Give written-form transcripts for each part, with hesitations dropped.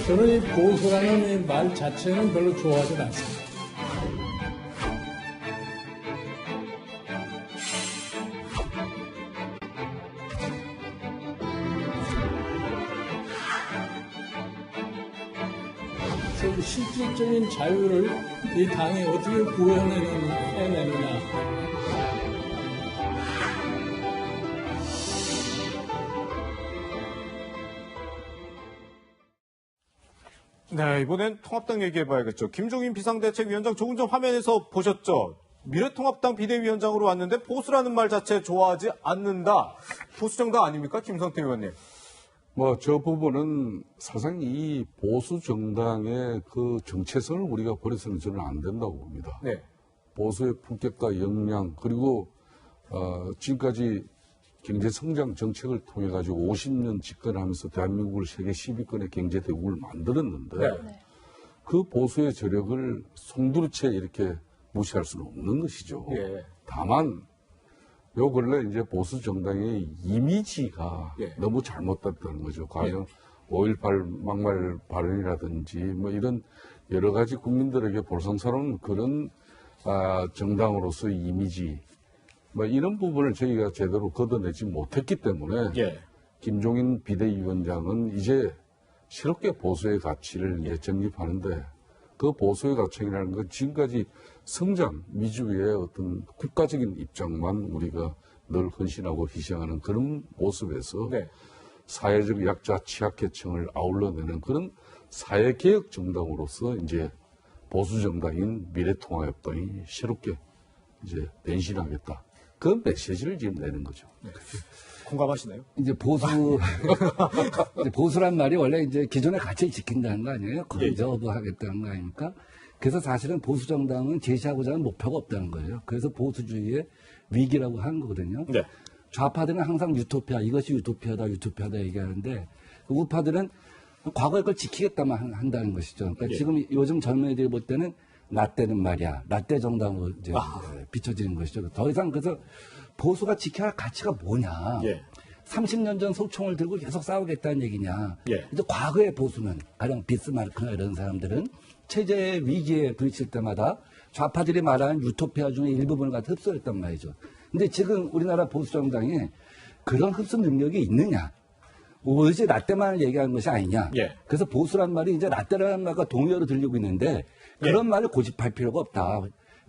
저는 이 보수라는 이 말 자체는 별로 좋아하지 않습니다. 실질적인 자유를 이 당이 어떻게 구해내느냐. 네, 이번엔 통합당 얘기해봐야겠죠. 김종인 비상대책위원장 조금 전 화면에서 보셨죠? 미래통합당 비대위원장으로 왔는데 보수라는 말 자체 좋아하지 않는다. 보수정당 아닙니까? 김성태 의원님. 저 부분은 사실상 이 보수 정당의 그 정체성을 우리가 버려서는 저는 안 된다고 봅니다. 네. 보수의 품격과 역량, 그리고, 지금까지 경제 성장 정책을 통해 가지고 50년 집권하면서 대한민국을 세계 10위권의 경제 대국을 만들었는데, 네. 그 보수의 저력을 송두리째 이렇게 무시할 수는 없는 것이죠. 예. 다만, 요 근래 이제 보수 정당의 이미지가 예. 너무 잘못됐다는 거죠. 과연 5.18 막말 발언이라든지 뭐 이런 여러 가지 국민들에게 볼썽스러운 그런 정당으로서의 이미지 뭐 이런 부분을 저희가 제대로 걷어내지 못했기 때문에 예. 김종인 비대위원장은 이제 새롭게 보수의 가치를 이제 정립하는데 그 보수의 가치라는 건 지금까지 성장 위주의 어떤 국가적인 입장만 우리가 늘 헌신하고 희생하는 그런 모습에서 네. 사회적 약자 취약계층을 아울러내는 그런 사회개혁 정당으로서 이제 보수 정당인 미래통합당이 새롭게 이제 변신하겠다. 그 메시지를 지금 내는 거죠. 네. 공감하시나요? 이제 보수란 말이 원래 이제 기존의 가치를 지킨다는 거 아니에요? 건저브 하겠다는 거 아닙니까? 그래서 사실은 보수 정당은 제시하고자 하는 목표가 없다는 거예요. 그래서 보수주의의 위기라고 하는 거거든요. 네. 좌파들은 항상 유토피아, 이것이 유토피아다 얘기하는데, 우파들은 과거의 걸 지키겠다만 한다는 것이죠. 그러니까 지금 요즘 젊은이들이 볼 때는 라떼는 말이야. 라떼 정당으로 이제 비춰지는 것이죠. 더 이상 그래서 보수가 지켜야 할 가치가 뭐냐. 30년 전 소총을 들고 계속 싸우겠다는 얘기냐. 이제 과거의 보수는 가령 비스마르크나 이런 사람들은 체제의 위기에 부딪힐 때마다 좌파들이 말하는 유토피아 중에 일부분을 갖다 흡수했단 말이죠. 근데 지금 우리나라 보수 정당이 그런 흡수 능력이 있느냐. 오로지 라떼만을 얘기하는 것이 아니냐. 그래서 보수란 말이 이제 라떼라는 말과 동의어로 들리고 있는데 그런 말을 고집할 필요가 없다.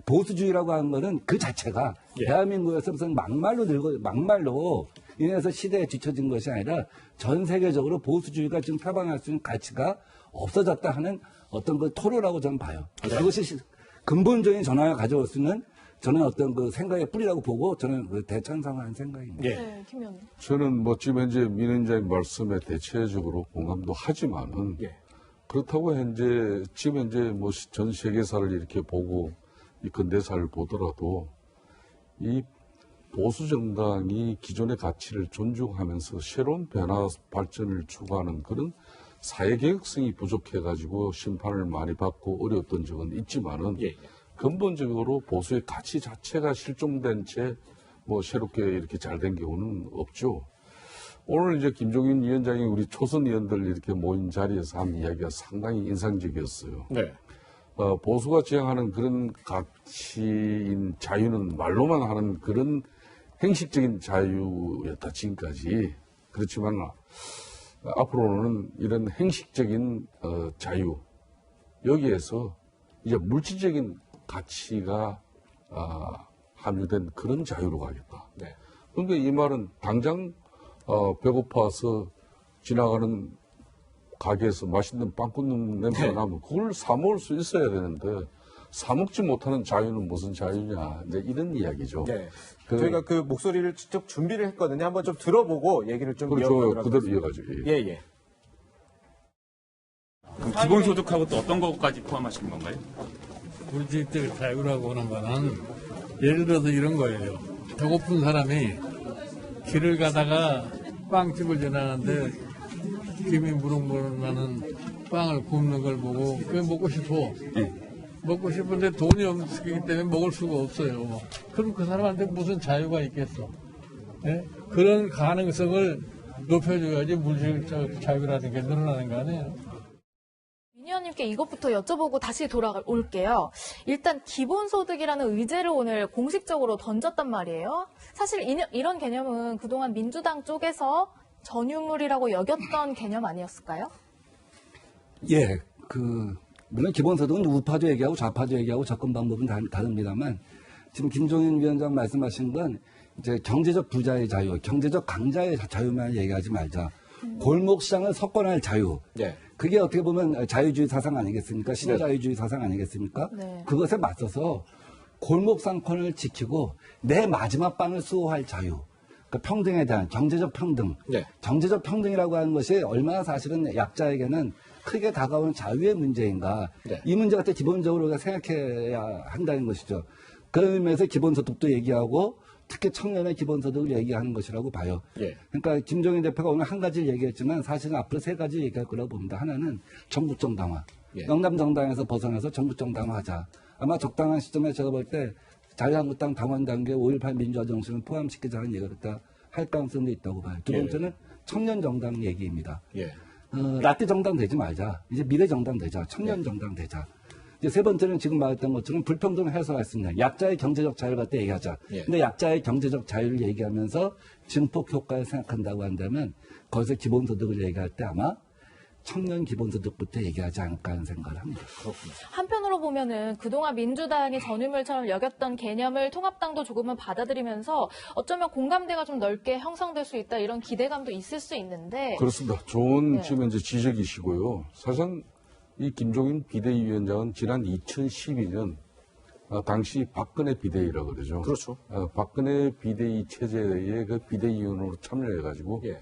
보수주의라고 하는 거는 그 자체가 대한민국에서 무슨 막말로 인해서 시대에 뒤처진 것이 아니라 전 세계적으로 보수주의가 지금 표방할 수 있는 가치가 없어졌다 하는 어떤 그 토로라고 저는 봐요. 그것이 근본적인 전환을 가져올 수 있는 저는 어떤 그 생각의 뿌리라고 보고 저는 그 대찬성하는 생각입니다. 네, 김 의원님. 저는 지금 현재 민 위원장의 말씀에 대체적으로 공감도 하지만은 그렇다고 지금 현재 전 세계사를 이렇게 보고 이 근대사를 보더라도 이 보수 정당이 기존의 가치를 존중하면서 새로운 변화 발전을 추구하는 그런 사회개혁성이 부족해가지고 심판을 많이 받고 어려웠던 적은 있지만은 근본적으로 보수의 가치 자체가 실종된 채 새롭게 이렇게 잘 된 경우는 없죠. 오늘 이제 김종인 위원장이 우리 초선 의원들 이렇게 모인 자리에서 한 이야기가 상당히 인상적이었어요. 네. 보수가 지향하는 그런 가치인 자유는 말로만 하는 그런 행식적인 자유였다, 지금까지. 그렇지만 앞으로는 이런 행식적인 자유, 여기에서 이제 물질적인 가치가 함유된 그런 자유로 가겠다. 그러니까 이 말은 당장 배고파서 지나가는 가게에서 맛있는 빵 굽는 냄새가 나면 그걸 사 먹을 수 있어야 되는데 사 먹지 못하는 자유는 무슨 자유냐, 이제 이런 이야기죠. 저희가 그 목소리를 직접 준비를 했거든요. 한번 좀 들어보고 얘기를 좀 이어가도록 그대로 이어가죠. 그럼 기본소득하고 또 어떤 것까지 포함하시는 건가요? 물질적 자유라고 하는 거는 예를 들어서 이런 거예요. 배고픈 사람이 길을 가다가 빵집을 지나는데 김이 무릉무릉 나는 빵을 굽는 걸 보고 그게 먹고 싶어. 먹고 싶은데 돈이 없기 때문에 먹을 수가 없어요. 그럼 그 사람한테 무슨 자유가 있겠어? 예? 그런 가능성을 높여줘야지 물질적 자유라는 게 늘어나는 거 아니에요? 민 의원님께 이것부터 여쭤보고 다시 돌아올게요. 일단 기본소득이라는 의제를 오늘 공식적으로 던졌단 말이에요. 사실 이런 개념은 그동안 민주당 쪽에서 전유물이라고 여겼던 개념 아니었을까요? 예, 물론 기본소득은 우파도 얘기하고 좌파도 얘기하고 접근 방법은 다릅니다만 지금 김종인 위원장 말씀하신 건 이제 경제적 부자의 자유, 경제적 강자의 자유만 얘기하지 말자. 골목시장을 석권할 자유. 예. 그게 어떻게 보면 자유주의 사상 아니겠습니까? 신자유주의 사상 아니겠습니까? 네. 그것에 맞서서 골목 상권을 지키고 내 마지막 빵을 수호할 자유. 그러니까 평등에 대한 경제적 평등. 네. 경제적 평등이라고 하는 것이 얼마나 사실은 약자에게는 크게 다가오는 자유의 문제인가. 네. 이 문제 같은 기본적으로 우리가 생각해야 한다는 것이죠. 그런 의미에서 기본소득도 얘기하고 특히 청년의 기본소득을 얘기하는 것이라고 봐요. 예. 그러니까 김종인 대표가 오늘 한 가지를 얘기했지만 사실은 앞으로 세 가지 얘기할 거라고 봅니다. 하나는 전국 정당화. 예. 영남 정당에서 벗어나서 전국 정당화하자. 아마 적당한 시점에 제가 볼 때 자유한국당 당원 단계 5.18 민주화 정신을 포함시키자는 얘기를 갖다 할 가능성도 있다고 봐요. 두 예. 번째는 청년 정당 얘기입니다. 예. 라떼 정당 되지 말자. 이제 미래 정당 되자. 청년 정당 되자. 이제 세 번째는 지금 말했던 것처럼 불평등을 해소할 수 있는 약자의 경제적 자유를 갖다 얘기하자. 예. 근데 약자의 경제적 자유를 얘기하면서 증폭 효과를 생각한다고 한다면 거기서 기본소득을 얘기할 때 아마 청년 기본소득부터 얘기하지 않을까 하는 생각을 합니다. 한편으로 보면은 그동안 민주당이 전유물처럼 여겼던 개념을 통합당도 조금은 받아들이면서 어쩌면 공감대가 좀 넓게 형성될 수 있다 이런 기대감도 있을 수 있는데 그렇습니다. 좋은 네. 지금 이제 지적이시고요. 사실상 이 김종인 비대위원장은 지난 2012년 당시 박근혜 비대위라고 그러죠. 그렇죠. 박근혜 비대위 체제의 그 비대위원으로 참여해가지고 예.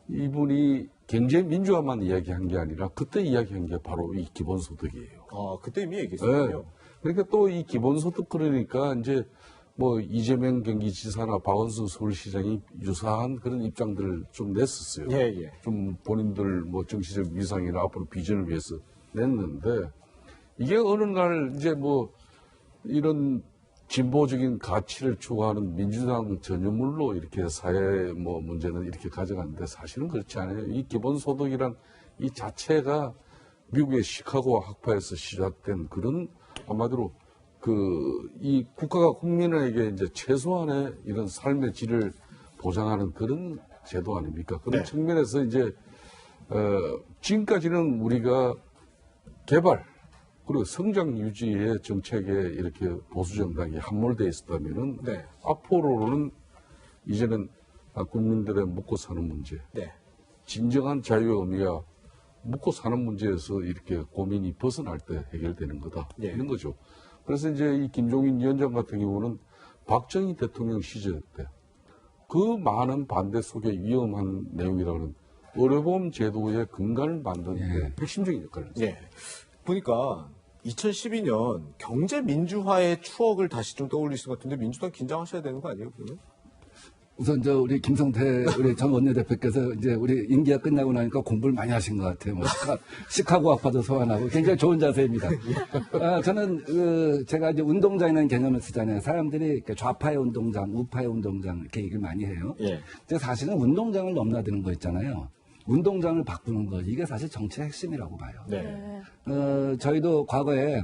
이분이 경제 민주화만 이야기한 게 아니라 그때 이야기한 게 바로 이 기본소득이에요. 아, 그때 이미 얘기했었군요. 네. 그러니까 또 이 기본소득 그러니까 이제 뭐 이재명 경기지사나 박원순 서울시장이 유사한 그런 입장들을 좀 냈었어요. 예, 예. 좀 본인들 뭐 정치적 위상이나 앞으로 비전을 위해서 냈는데 이게 어느 날 이제 뭐 이런 진보적인 가치를 추구하는 민주당 전유물로 이렇게 사회 뭐 문제는 이렇게 가져갔는데 사실은 그렇지 않아요. 이 기본소득이란 이 자체가 미국의 시카고 학파에서 시작된 그런 한마디로 이 국가가 국민에게 이제 최소한의 이런 삶의 질을 보장하는 그런 제도 아닙니까? 그런 네. 측면에서 이제 지금까지는 우리가 개발 그리고 성장 유지의 정책에 이렇게 보수 정당이 함몰되어 있었다면은 네. 앞으로는 이제는 국민들의 먹고 사는 문제, 네. 진정한 자유의 의미가 먹고 사는 문제에서 이렇게 고민이 벗어날 때 해결되는 거다. 예. 이런 거죠. 그래서 이제 이 김종인 위원장 같은 경우는 박정희 대통령 시절 때 그 많은 반대 속에 위험한 내용이라는 의료보험 제도의 근간을 만드는 데 핵심적인 역할을 했어요. 예. 보니까 2012년 경제 민주화의 추억을 다시 좀 떠올리신 것 같은데 민주당 긴장하셔야 되는 거 아니에요, 그러면? 우선 우리 김성태 우리 전 원내대표께서 이제 우리 임기가 끝나고 나니까 공부를 많이 하신 것 같아요. 뭐 시카고 학파도 소환하고 굉장히 좋은 자세입니다. 제가 이제 운동장이라는 개념을 쓰잖아요. 사람들이 이렇게 좌파의 운동장, 우파의 운동장 이렇게 얘기를 많이 해요. 예. 근데 사실은 운동장을 넘나드는 거 있잖아요. 운동장을 바꾸는 거 이게 사실 정치의 핵심이라고 봐요. 네. 저희도 과거에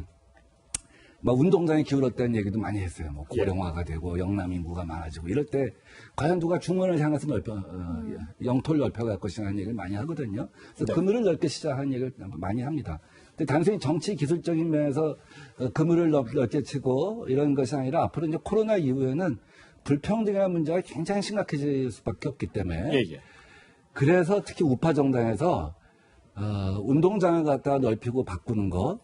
막 운동장이 기울었다는 얘기도 많이 했어요. 뭐 고령화가 되고 영남 인구가 많아지고 이럴 때 과연 누가 중원을 향해서 영토를 넓혀갈 것이라는 얘기를 많이 하거든요. 그래서 그물을 넓게 시작하는 얘기를 많이 합니다. 근데 단순히 정치 기술적인 면에서 그물을 넓게 치고 이런 것이 아니라 앞으로 이제 코로나 이후에는 불평등이라는 문제가 굉장히 심각해질 수밖에 없기 때문에 예, 예. 그래서 특히 우파 정당에서 운동장을 갖다가 넓히고 바꾸는 것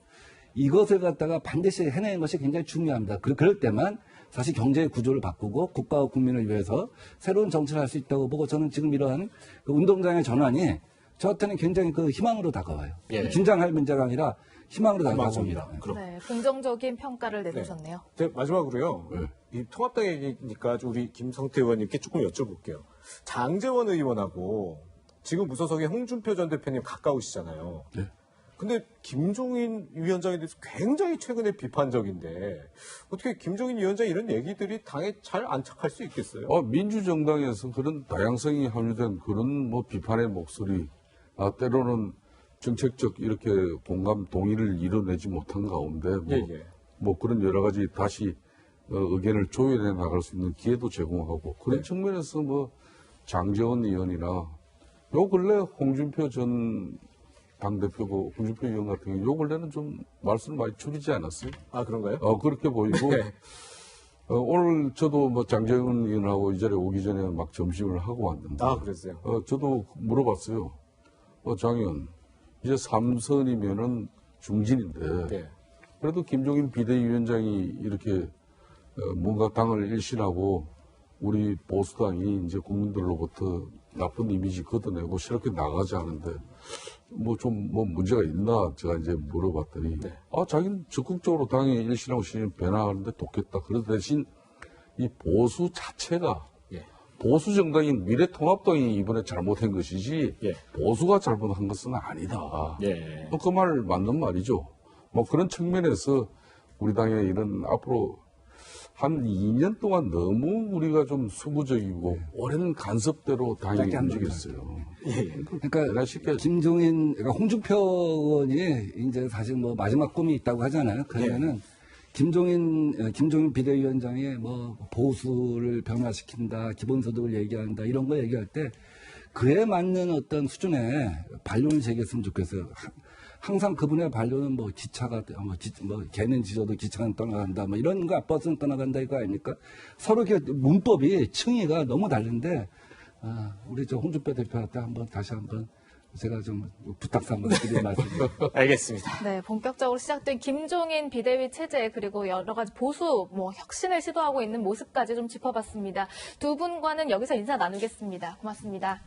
이것을 갖다가 반드시 해내는 것이 굉장히 중요합니다. 그럴 때만 사실 경제의 구조를 바꾸고 국가와 국민을 위해서 새로운 정치를 할 수 있다고 보고 저는 지금 이러한 그 운동장의 전환이 저한테는 굉장히 그 희망으로 다가와요. 예. 긴장할 문제가 아니라 희망으로 맞습니다. 다가옵니다. 그럼. 네, 긍정적인 평가를 내놓으셨네요. 마지막으로요. 이 통합당 얘기니까 우리 김성태 의원님께 조금 여쭤볼게요. 장제원 의원하고 지금 무소속의 홍준표 전 대표님 가까우시잖아요. 네. 근데 김종인 위원장에 대해서 굉장히 최근에 비판적인데 어떻게 김종인 위원장 이런 얘기들이 당에 잘 안착할 수 있겠어요? 민주정당에서 그런 다양성이 함유된 그런 뭐 비판의 목소리, 때로는 정책적 이렇게 공감 동의를 이뤄내지 못한 가운데 뭐 그런 여러 가지 다시 의견을 조율해 나갈 수 있는 기회도 제공하고 그런 측면에서 뭐 장제원 의원이나 요 근래 홍준표 전 당대표고 홍준표 의원 같은 경우 요 근래는 좀 말씀을 많이 줄이지 않았어요? 아, 그런가요? 그렇게 보이고 오늘 저도 뭐 장제원 의원하고 이 자리에 오기 전에 막 점심을 하고 왔는데 아, 그랬어요? 저도 물어봤어요. 장 의원 이제 3선이면은 중진인데 그래도 김종인 비대위원장이 이렇게 뭔가 당을 일신하고 우리 보수당이 이제 국민들로부터 나쁜 이미지 걷어내고 새롭게 나가지 않은데 뭐 문제가 있나 제가 이제 물어봤더니 자기는 적극적으로 당에 일신하고 변화하는데 돕겠다. 그런 대신 이 보수 자체가 보수 정당인 미래통합당이 이번에 잘못한 것이지 보수가 잘못한 것은 아니다. 그 말 맞는 말이죠. 뭐 그런 측면에서 우리 당의 이런 앞으로 한 2년 동안 너무 우리가 좀 수구적이고 오랜 간섭대로 당이 움직였어요. 그러니까 김종인, 그러니까 홍준표 의원이 이제 사실 뭐 마지막 꿈이 있다고 하잖아요. 그러면은 김종인 비대위원장이 뭐 보수를 변화시킨다, 기본소득을 얘기한다 이런 거 얘기할 때 그에 맞는 어떤 수준의 반론을 제기했으면 좋겠어요. 항상 그분의 반론은 뭐 기차가 개는 지져도 기차는 떠나간다 뭐 이런 거 버스는 떠나간다 이거 아닙니까? 서로 이렇게 문법이 층위가 너무 다른데 우리 저 홍준표 대표한테 다시 한번 제가 좀 부탁사 한번 드리는 말씀입니다. 알겠습니다. 네, 본격적으로 시작된 김종인 비대위 체제 그리고 여러 가지 보수 혁신을 시도하고 있는 모습까지 좀 짚어봤습니다. 두 분과는 여기서 인사 나누겠습니다. 고맙습니다.